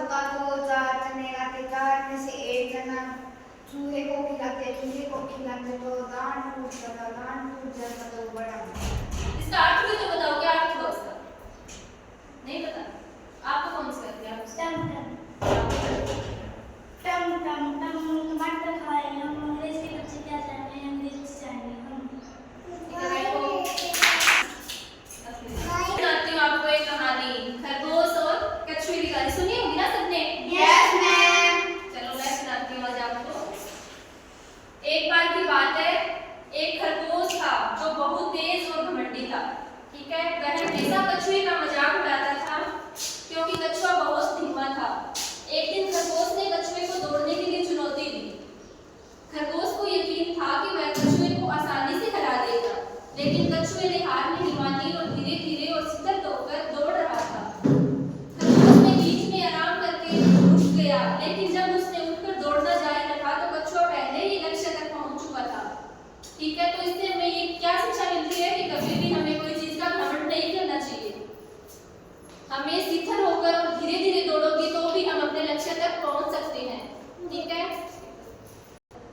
होता तो 4 जने आते, 4 में से 1 जना चूहे को खिलाते तो दांत टूट जाता तो बड़ा। इसका अर्थ भी तो बताओ, क्या अर्थ हुआ उसका? नहीं पता? आपको कौन सा कहते हैं? टम टम टम टमाटर खाए हम, अंग्रेज के बच्चे क्या जाने, अंग्रेज जाने हम। सुनाती हूँ आपको एक कहानी, खरगोश और कछुए की कहानी। सुनी होगी ना सबने? Yes ma'am. चलो मैं सुनाती हूँ आज आपको। एक बार की बात है, एक खरगोश था जो बहुत तेज और घमंडी था। ठीक है, वह हमेशा कछुए का मजाक उड़ाता था क्योंकि कछुआ बहुत धीमा था। एक दिन खरगोश ने कछुए को दौड़ने के लिए चुनौती दी। खरगोश को यकीन था कि वह कछुए को आसानी से हरा देगा, लेकिन कछुए ने हार नहीं मानी और धीरे धीरे और सतर्क होकर दौड़ रहा था। खरगोश ने बीच में आराम करके रुक गया, लेकिन जब उसने उठकर दौड़ना जारी रखा तो कछुआ पहले ही लक्ष्य तक पहुंच चुका था। ठीक है, तो इससे हमें ये क्या शिक्षा मिलती है कि कभी भी हमें कोई चीज का घमंड नहीं करना चाहिए। हमें शिथिल होकर और धीरे धीरे दौड़ोगे तो भी हम अपने लक्ष्य तक पहुंच सकते हैं। ठीक है,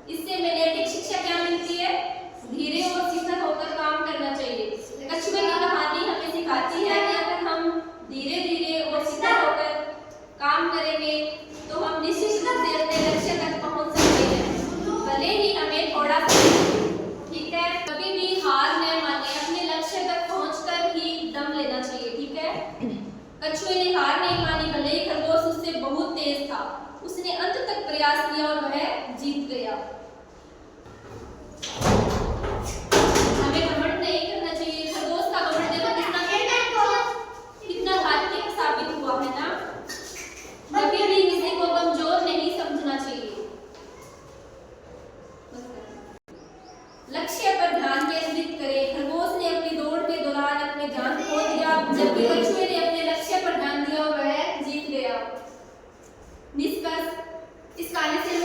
इससे हमें नैतिक शिक्षा क्या मिलती है? धीरे और शिथिल होकर काम करना चाहिए। कछुए की कहानी हमें सिखाती है कि अगर हम धीरे धीरे और शिथिल होकर काम करेंगे तो हम निश्चित रूप से अपने लक्ष्य तक पहुंच सकते हैं, भले ही हमें थोड़ा। ठीक है, कभी भी हार न माने, अपने लक्ष्य तक पहुंचकर ही दम लेना चाहिए। ठीक है, कछुए ने हार नहीं मानी, भले ही खरगोश उससे बहुत तेज था। उसने अंत तक प्रयास किया और वह जीत गया। हमें घमंड नहीं करना चाहिए। खरगोश का घमंड देखो कितना घातक साबित हुआ है ना। कभी भी किसी को कमजोर नहीं समझना चाहिए। लक्ष्य पर ध्यान केंद्रित करें। खरगोश ने अपनी दौड़ के दौरान अपने ध्यान खो दिया, जबकि कछुए ने अपने लक्ष्य पर ध्यान दिया और वह जीत गया। निष्कर्ष, इस कहानी से